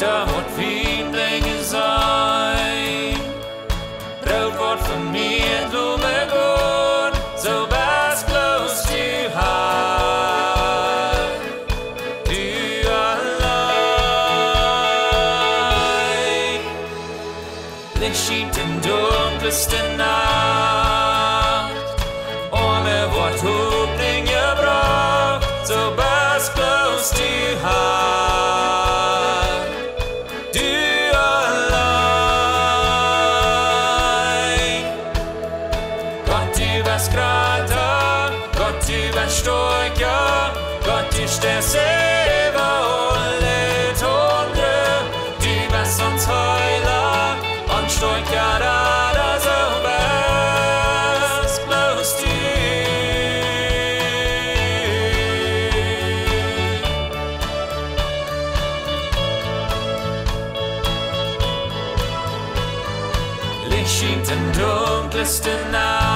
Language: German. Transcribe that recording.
da moet Fiedlinge sein. Brot wordt van mir, du mir gut, so was bloß du hast. Du allein. Licht schiet in dunkelste Nacht, ohne Wort Hubling gebraucht, so was bloß du hast. Du allein. Gott, du warst Krater, Gott, du warst Stärker, Gott, du stehst selber alle Tore, du warst uns Heiler und Stärker da so was bloß du. Licht schien in dunkelste Nacht.